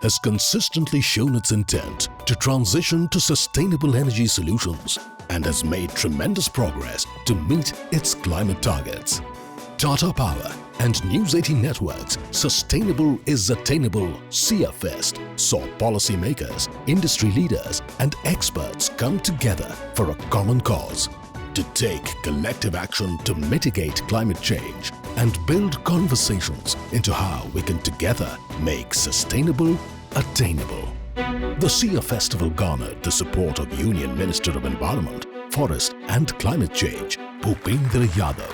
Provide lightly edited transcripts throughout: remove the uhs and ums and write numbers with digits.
has consistently shown its intent to transition to sustainable energy solutions and has made tremendous progress to meet its climate targets. Tata Power and News18 Network's Sustainable is Attainable SIA Fest saw policymakers, industry leaders and experts come together for a common cause to take collective action to mitigate climate change and build conversations into how we can together make sustainable attainable. The SIA Festival garnered the support of Union Minister of Environment, Forest and Climate Change, Bhupendra Yadav.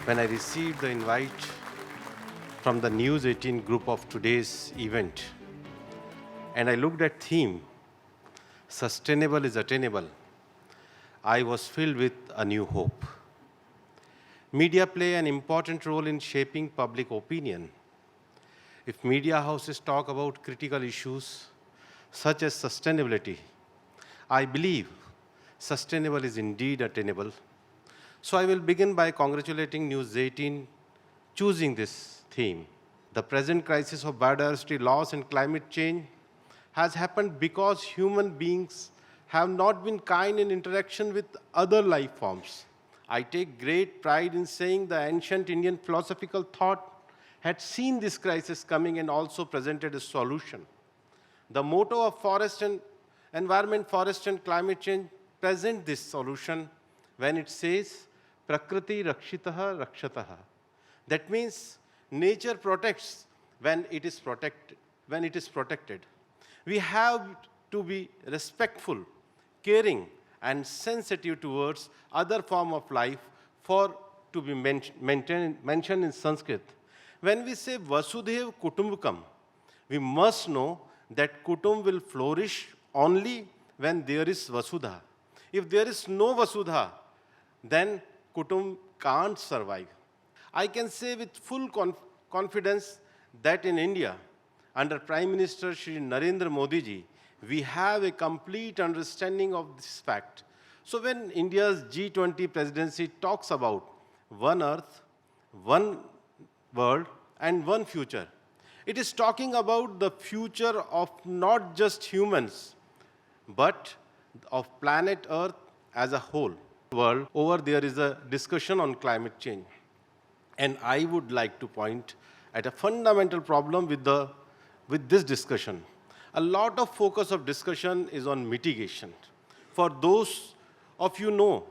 When I received the invite from the News18 group of today's event, and I looked at theme, Sustainable is Attainable, I was filled with a new hope. Media play an important role in shaping public opinion. If media houses talk about critical issues such as sustainability, I believe sustainable is indeed attainable. So I will begin by congratulating News18 choosing this theme. The present crisis of biodiversity loss and climate change has happened because human beings have not been kind in interaction with other life forms. I take great pride in saying the ancient Indian philosophical thought had seen this crisis coming and also presented a solution. The motto of forest and climate change present this solution when it says, Prakriti Rakshitaha Rakshataha. That means nature protects when it is protected. We have to be respectful, caring, and sensitive towards other form of life for to be mentioned in Sanskrit. When we say Vasudhaiva Kutumbakam, we must know that Kutum will flourish only when there is Vasudha. If there is no Vasudha, then Kutum can't survive. I can say with full confidence that in India, under Prime Minister Shri Narendra Modi ji, we have a complete understanding of this fact. So when India's G20 presidency talks about one earth, one world, and one future, it is talking about the future of not just humans, but of planet Earth as a whole. World, over there is a discussion on climate change. And I would like to point at a fundamental problem with this discussion. A lot of focus of discussion is on mitigation. For those of you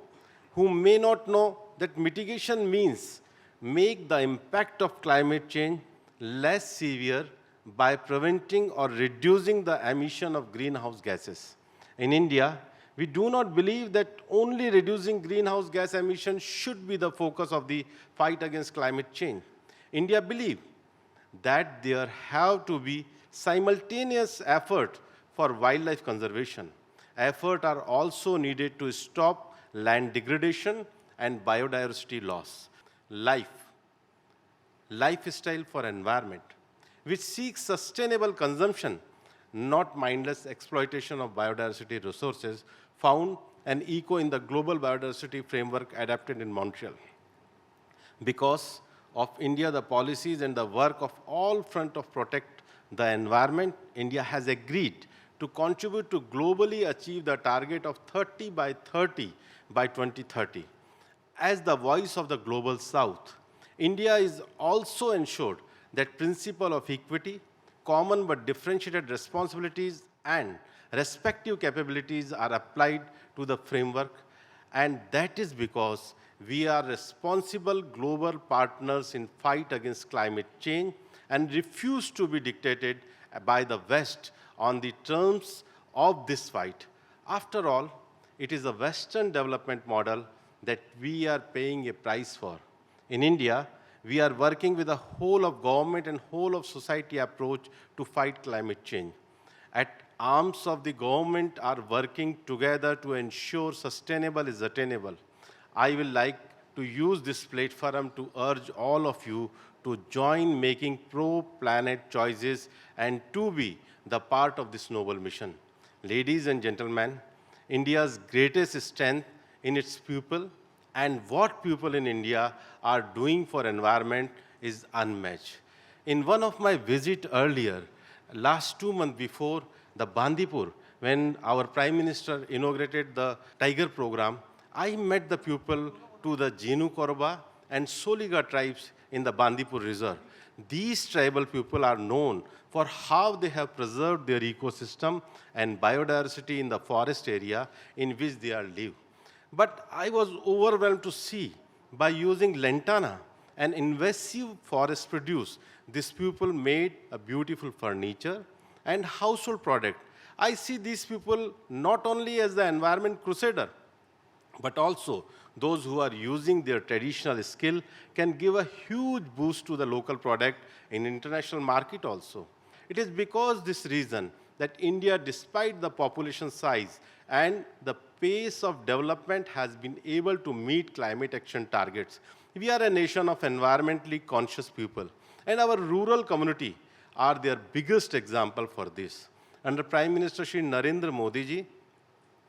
who may not know that mitigation means make the impact of climate change less severe by preventing or reducing the emission of greenhouse gases. In India, we do not believe that only reducing greenhouse gas emissions should be the focus of the fight against climate change. India believes that there have to be simultaneous effort for wildlife conservation. Efforts are also needed to stop land degradation and biodiversity loss. Lifestyle for environment, which seeks sustainable consumption, not mindless exploitation of biodiversity resources, found an echo in the global biodiversity framework adopted in Montreal. Because of India, the policies and the work of all front of protect the environment, India has agreed to contribute to globally achieve the target of 30 by 30 by 2030. As the voice of the global south, India is also ensured that principle of equity, common but differentiated responsibilities and respective capabilities are applied to the framework, and that is because we are responsible global partners in fight against climate change and refuse to be dictated by the West on the terms of this fight. After all, it is a Western development model that we are paying a price for. In India, we are working with a whole of government and whole of society approach to fight climate change. At arms of the government are working together to ensure sustainable is attainable. I will like to use this platform to urge all of you to join making pro-planet choices and to be the part of this noble mission. Ladies and gentlemen, India's greatest strength in its people and what people in India are doing for environment is unmatched. In one of my visits earlier, last 2 months before the Bandipur, when our Prime Minister inaugurated the Tiger program, I met the people to the Jinu Korba and Soliga tribes in the Bandipur Reserve. These tribal people are known for how they have preserved their ecosystem and biodiversity in the forest area in which they are live. But I was overwhelmed to see by using lantana, an invasive forest produce, these people made a beautiful furniture and household product. I see these people not only as the environment crusader, but also those who are using their traditional skill can give a huge boost to the local product in international market also. It is because this reason that India, despite the population size and the pace of development, has been able to meet climate action targets. We are a nation of environmentally conscious people, and our rural community are their biggest example for this. Under Prime Minister Shri Narendra Modi ji,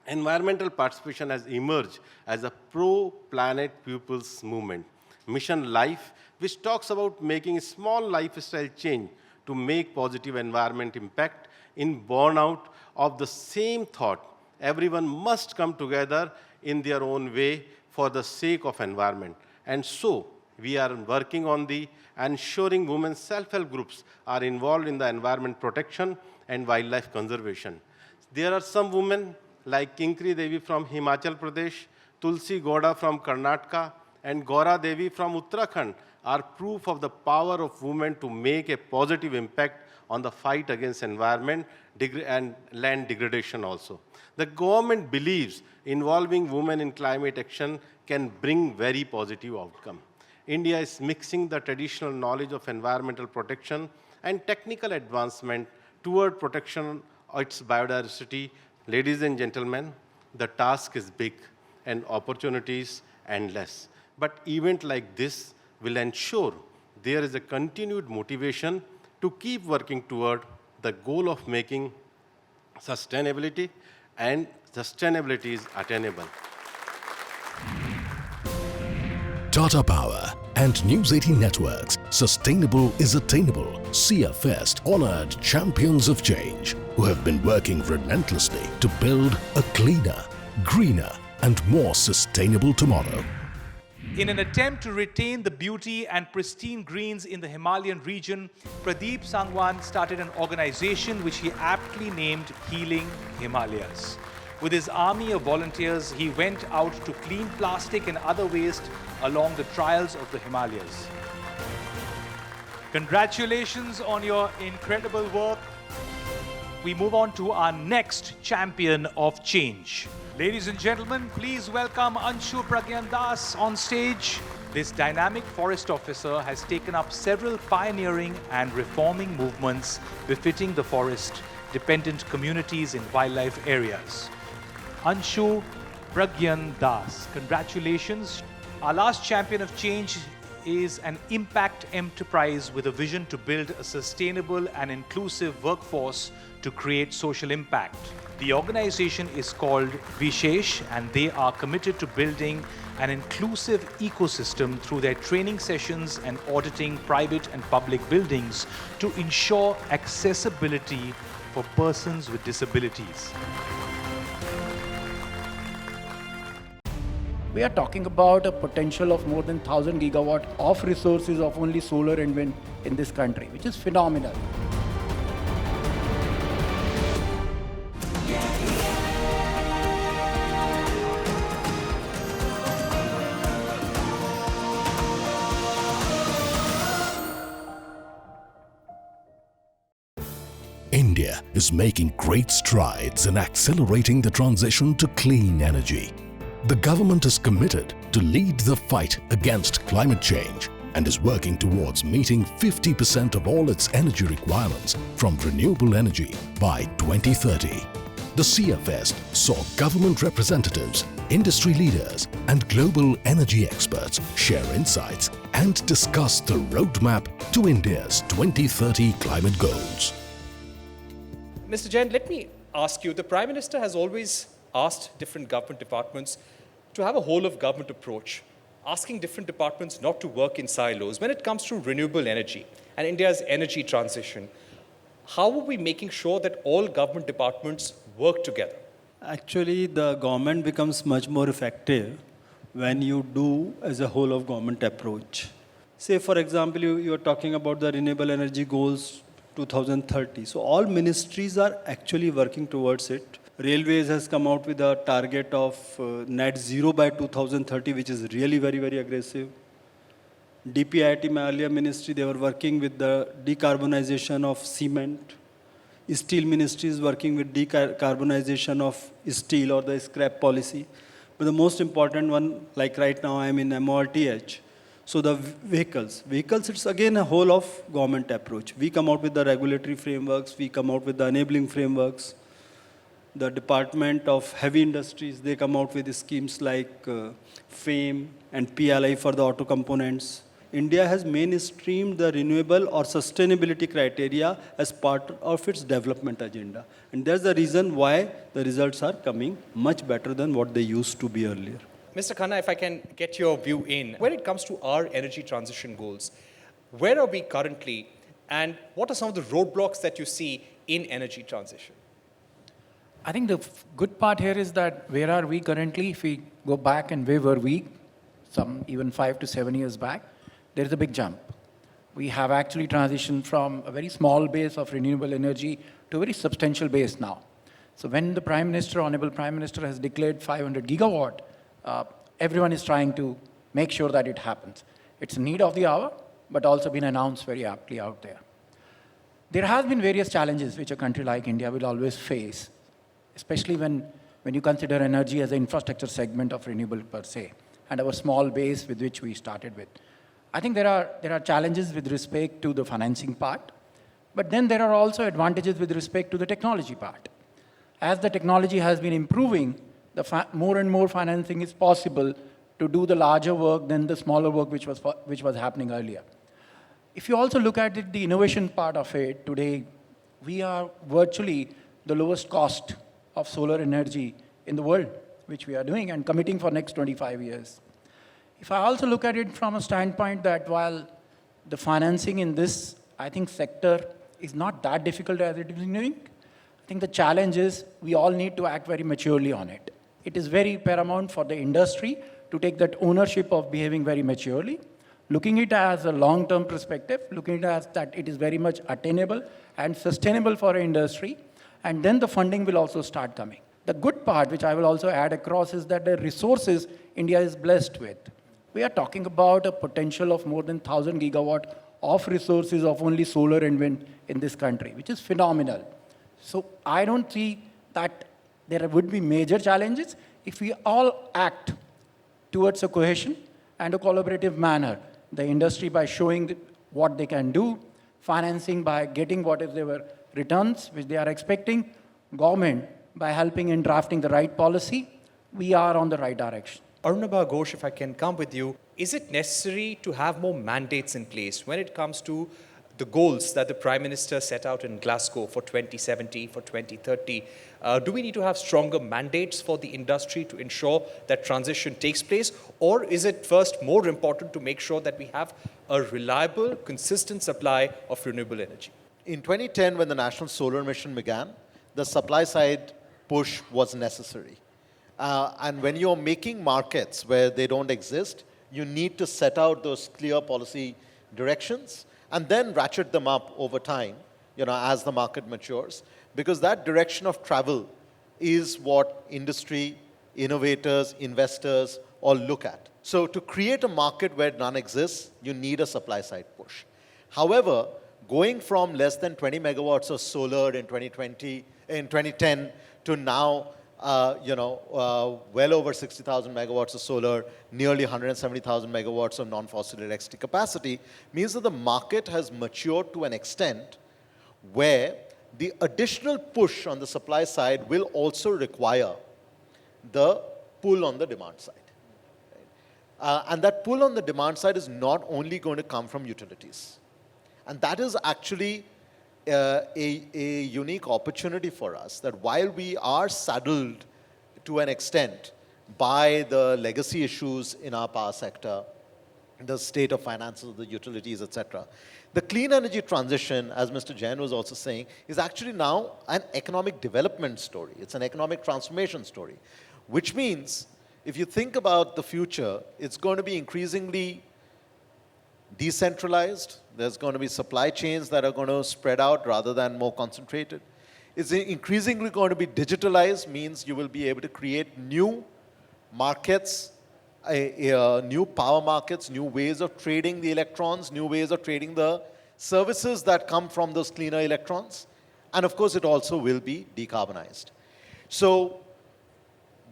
environmental participation has emerged as a pro-planet people's movement. Mission Life, which talks about making a small lifestyle change to make positive environment impact, in burnout of the same thought. Everyone must come together in their own way for the sake of environment. And so, we are working on the ensuring women's self-help groups are involved in the environment protection and wildlife conservation. There are some women like Kinkri Devi from Himachal Pradesh, Tulsi Goda from Karnataka, and Gaura Devi from Uttarakhand are proof of the power of women to make a positive impact on the fight against environment and land degradation also. The government believes involving women in climate action can bring very positive outcome. India is mixing the traditional knowledge of environmental protection and technical advancement toward protection of its biodiversity. Ladies and gentlemen, the task is big and opportunities endless. But event like this will ensure there is a continued motivation to keep working toward the goal of making sustainability and sustainability is attainable. Tata Power and News18 Networks, Sustainable is Attainable, SIA Fest honored champions of change who have been working relentlessly to build a cleaner, greener and more sustainable tomorrow. In an attempt to retain the beauty and pristine greens in the Himalayan region, Pradeep Sangwan started an organization which he aptly named Healing Himalayas. With his army of volunteers, he went out to clean plastic and other waste along the trails of the Himalayas. Congratulations on your incredible work. We move on to our next champion of change. Ladies and gentlemen, please welcome Anshu Pragyan Das on stage. This dynamic forest officer has taken up several pioneering and reforming movements befitting the forest-dependent communities in wildlife areas. Anshu Pragyan Das, congratulations. Our last champion of change is an impact enterprise with a vision to build a sustainable and inclusive workforce to create social impact. The organization is called Vishesh, and they are committed to building an inclusive ecosystem through their training sessions and auditing private and public buildings to ensure accessibility for persons with disabilities. We are talking about a potential of more than 1,000 gigawatt of resources of only solar and wind in this country, which is phenomenal. India is making great strides in accelerating the transition to clean energy. The government is committed to lead the fight against climate change and is working towards meeting 50% of all its energy requirements from renewable energy by 2030. The SIA Fest saw government representatives, industry leaders and global energy experts share insights and discuss the roadmap to India's 2030 climate goals. Mr. Jain, let me ask you, the Prime Minister has always asked different government departments to have a whole-of-government approach, asking different departments not to work in silos when it comes to renewable energy and India's energy transition. how are we making sure that all government departments work together? Actually, the government becomes much more effective when you do as a whole of government approach. Say, for example, you are talking about the renewable energy goals 2030. So all ministries are actually working towards it. Railways has come out with a target of net zero by 2030, which is really very, very aggressive. DPIIT, my earlier ministry, they were working with the decarbonization of cement. Steel ministry is working with decarbonization of steel or the scrap policy. But the most important one, like right now I'm in MORTH, so the vehicles, it's again a whole of government approach. We come out with the regulatory frameworks, we come out with the enabling frameworks. The Department of Heavy Industries, they come out with schemes like FAME and PLI for the auto components. India has mainstreamed the renewable or sustainability criteria as part of its development agenda. And that's the reason why the results are coming much better than what they used to be earlier. Mr. Khanna, if I can get your view in, when it comes to our energy transition goals, where are we currently and what are some of the roadblocks that you see in energy transition? I think the good part here is that where are we currently? If we go back and where were we, some even 5 to 7 years back, there is a big jump. We have actually transitioned from a very small base of renewable energy to a very substantial base now. So when the Prime Minister, Honorable Prime Minister has declared 500 gigawatt, everyone is trying to make sure that it happens. It's a need of the hour, but also been announced very aptly out there. There has been various challenges which a country like India will always face, especially when you consider energy as an infrastructure segment of renewable per se, and our small base with which we started with. I think there are challenges with respect to the financing part, but then there are also advantages with respect to the technology part. As the technology has been improving, more and more financing is possible to do the larger work than the smaller work which was happening earlier. If you also look at it, the innovation part of it, today we are virtually the lowest cost of solar energy in the world, which we are doing and committing for next 25 years. If I also look at it from a standpoint that while the financing in this, I think, sector is not that difficult as it is doing, I think the challenge is we all need to act very maturely on it. It is very paramount for the industry to take that ownership of behaving very maturely, looking at it as a long-term perspective, looking at it as that it is very much attainable and sustainable for our industry, and then the funding will also start coming. The good part, which I will also add across, is that the resources India is blessed with. We are talking about a potential of more than 1,000 gigawatt of resources of only solar and wind in this country, which is phenomenal. So I don't see that there would be major challenges if we all act towards a cohesion and a collaborative manner. The industry by showing what they can do, financing by getting what is their returns which they are expecting, government by helping in drafting the right policy, we are on the right direction. Arunabha Ghosh, if I can come with you, is it necessary to have more mandates in place when it comes to the goals that the Prime Minister set out in Glasgow for 2070, for 2030? Do we need to have stronger mandates for the industry to ensure that transition takes place? Or is it first more important to make sure that we have a reliable, consistent supply of renewable energy? In 2010, when the National Solar Mission began, the supply side push was necessary. And when you're making markets where they don't exist, you need to set out those clear policy directions and then ratchet them up over time, as the market matures, because that direction of travel is what industry, innovators, investors all look at. So to create a market where none exists, you need a supply side push. However, going from less than 20 megawatts of solar in 2010 to now, well over 60,000 megawatts of solar, nearly 170,000 megawatts of non-fossil electricity capacity, means that the market has matured to an extent where the additional push on the supply side will also require the pull on the demand side. And that pull on the demand side is not only going to come from utilities. And that is actually a unique opportunity for us, that while we are saddled to an extent by the legacy issues in our power sector, the state of finances of the utilities, etc. The clean energy transition, as Mr. Jain was also saying, is actually now an economic development story. It's an economic transformation story, which means if you think about the future, it's going to be increasingly decentralized. There's going to be supply chains that are going to spread out rather than more concentrated. It's increasingly going to be digitalized, means you will be able to create new markets, new power markets, new ways of trading the electrons, new ways of trading the services that come from those cleaner electrons. And of course, it also will be decarbonized. So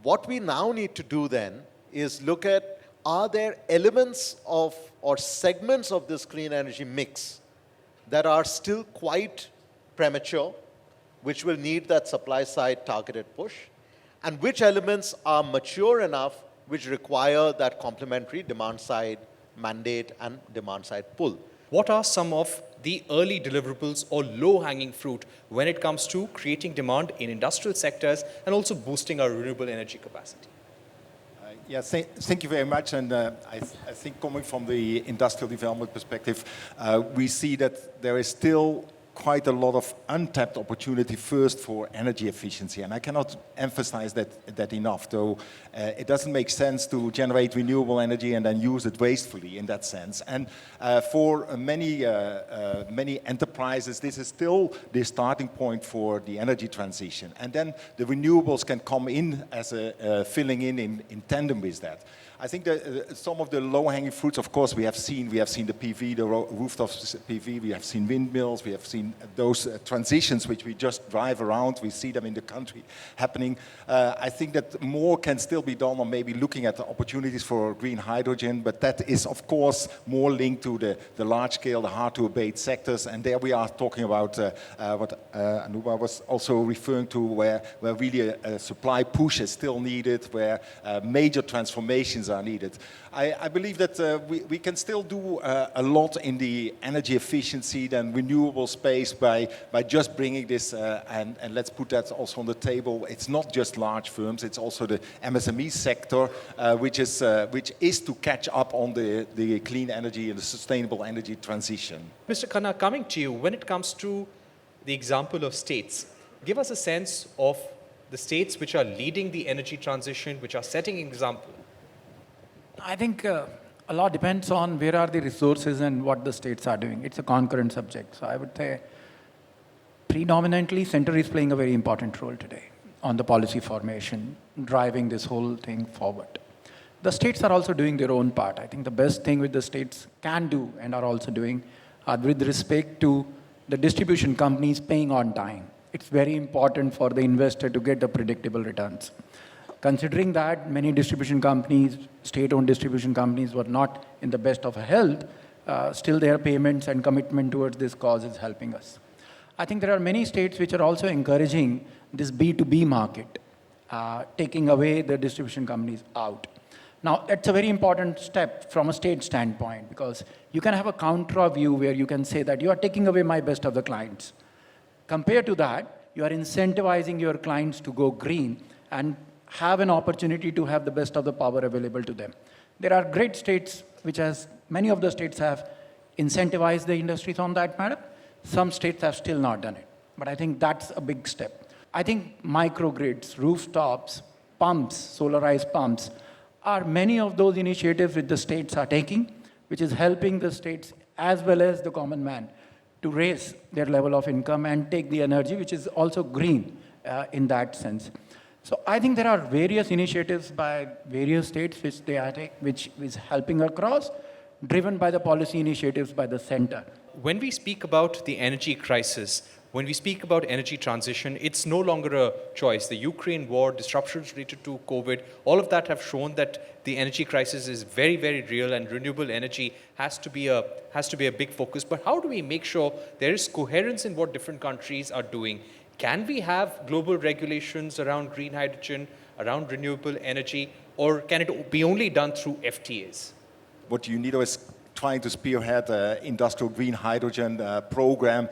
what we now need to do then is look at, are there elements of or segments of this clean energy mix that are still quite premature, which will need that supply side targeted push, and which elements are mature enough which require that complementary demand side mandate and demand side pull. What are some of the early deliverables or low-hanging fruit when it comes to creating demand in industrial sectors and also boosting our renewable energy capacity? Thank you very much. And I think coming from the industrial development perspective, we see that there is still quite a lot of untapped opportunity first for energy efficiency. And I cannot emphasize that enough, though it doesn't make sense to generate renewable energy and then use it wastefully in that sense. And for many enterprises, this is still the starting point for the energy transition. And then the renewables can come in as a filling in tandem with that. I think that some of the low-hanging fruits, of course, we have seen the PV, the rooftop PV, we have seen windmills, we have seen those transitions which we just drive around, we see them in the country happening. I think that more can still be done on maybe looking at the opportunities for green hydrogen, but that is, of course, more linked to the large-scale, the hard-to-abate sectors, and there we are talking about what Anuba was also referring to, where really a supply push is still needed, where major transformations are needed. I believe that we can still do a lot in the energy efficiency and renewable space by just bringing this, and let's put that also on the table. It's not just large firms, it's also the MSME sector, which is to catch up on the clean energy and the sustainable energy transition. Mr. Khanna, coming to you, when it comes to the example of states, give us a sense of the states which are leading the energy transition, which are setting an example. I think a lot depends on where are the resources and what the states are doing. It's a concurrent subject. So I would say predominantly center is playing a very important role today on the policy formation, driving this whole thing forward. The states are also doing their own part. I think the best thing which the states can do and are also doing with respect to the distribution companies paying on time. It's very important for the investor to get the predictable returns. Considering that many distribution companies, state-owned distribution companies, were not in the best of health, still their payments and commitment towards this cause is helping us. I think there are many states which are also encouraging this B2B market, taking away the distribution companies out. Now, that's a very important step from a state standpoint, because you can have a contra view where you can say that you are taking away my best of the clients. Compared to that, you are incentivizing your clients to go green and have an opportunity to have the best of the power available to them. There are great states many of the states have incentivized the industries on that matter. Some states have still not done it. But I think that's a big step. I think microgrids, rooftops, pumps, solarized pumps are many of those initiatives which the states are taking, which is helping the states as well as the common man to raise their level of income and take the energy, which is also green in that sense. So I think there are various initiatives by various states which they are which is helping across, driven by the policy initiatives by the center. When we speak about the energy crisis, when we speak about energy transition, it's no longer a choice. The Ukraine war, disruptions related to COVID, all of that have shown that the energy crisis is very, very real, and renewable energy has to be a big focus. But how do we make sure there is coherence in what different countries are doing? Can we have global regulations around green hydrogen, around renewable energy, or can it be only done through FTAs? What you need is trying to spearhead an industrial green hydrogen program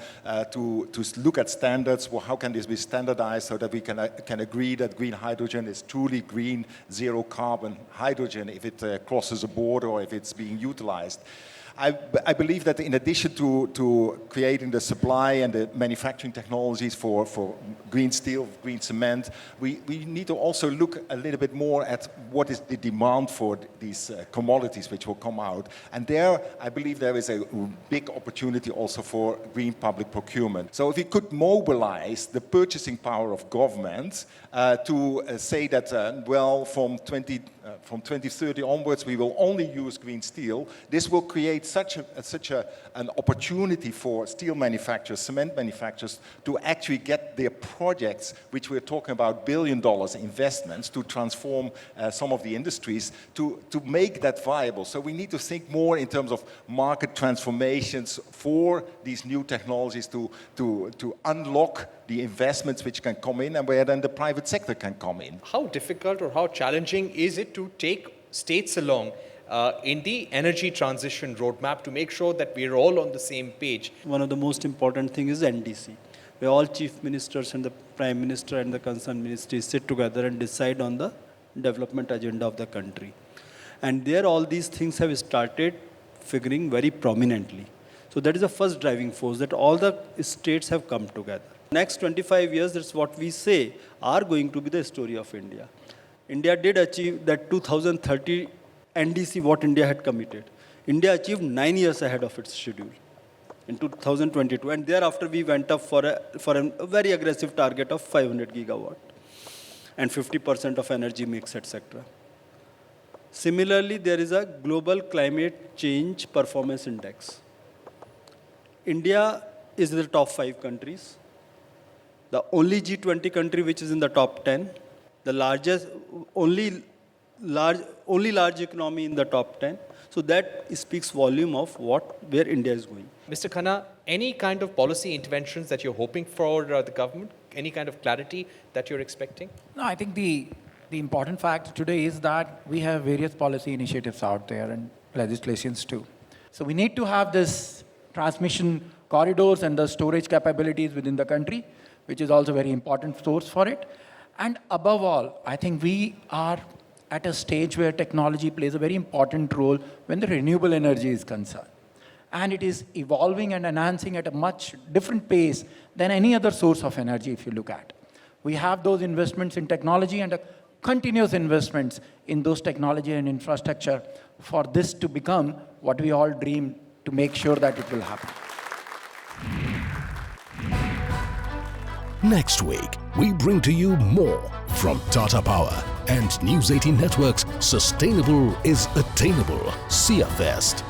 to look at standards. Well, how can this be standardized so that we can agree that green hydrogen is truly green, zero carbon hydrogen if it crosses a border or if it's being utilized. I believe that in addition to creating the supply and the manufacturing technologies for green steel, green cement, we need to also look a little bit more at what is the demand for these commodities which will come out. And there, I believe there is a big opportunity also for green public procurement. So if we could mobilize the purchasing power of government to say that, well, from 2030 onwards, we will only use green steel, this will create such an opportunity for steel manufacturers, cement manufacturers, to actually get their projects, which we're talking about $1 billion investments to transform some of the industries, to make that viable. So we need to think more in terms of market transformations for these new technologies to unlock the investments which can come in and where then the private sector can come in. How difficult or how challenging is it to take states along in the energy transition roadmap to make sure that we're all on the same page? One of the most important things is NDC, where all chief ministers and the prime minister and the concerned ministries sit together and decide on the development agenda of the country. And there all these things have started figuring very prominently. So that is the first driving force, that all the states have come together. Next 25 years, that's what we say, are going to be the story of India. India did achieve that 2030 NDC, what India had committed. India achieved 9 years ahead of its schedule in 2022. And thereafter, we went up for a very aggressive target of 500 gigawatt and 50% of energy mix, etc. Similarly, there is a global climate change performance index. India is in the top 5 countries. The only G20 country which is in the top 10, the largest, only large economy in the top 10. So that speaks volume of where India is going. Mr. Khanna, any kind of policy interventions that you're hoping for the government? Any kind of clarity that you're expecting? No, I think the important fact today is that we have various policy initiatives out there and legislations too. So we need to have this transmission corridors and the storage capabilities within the country, which is also a very important source for it. And above all, I think we are at a stage where technology plays a very important role when the renewable energy is concerned. And it is evolving and enhancing at a much different pace than any other source of energy if you look at. We have those investments in technology and a continuous investments in those technology and infrastructure for this to become what we all dream to make sure that it will happen. Next week, we bring to you more from Tata Power and News18 Network's Sustainable is Attainable SIA Fest.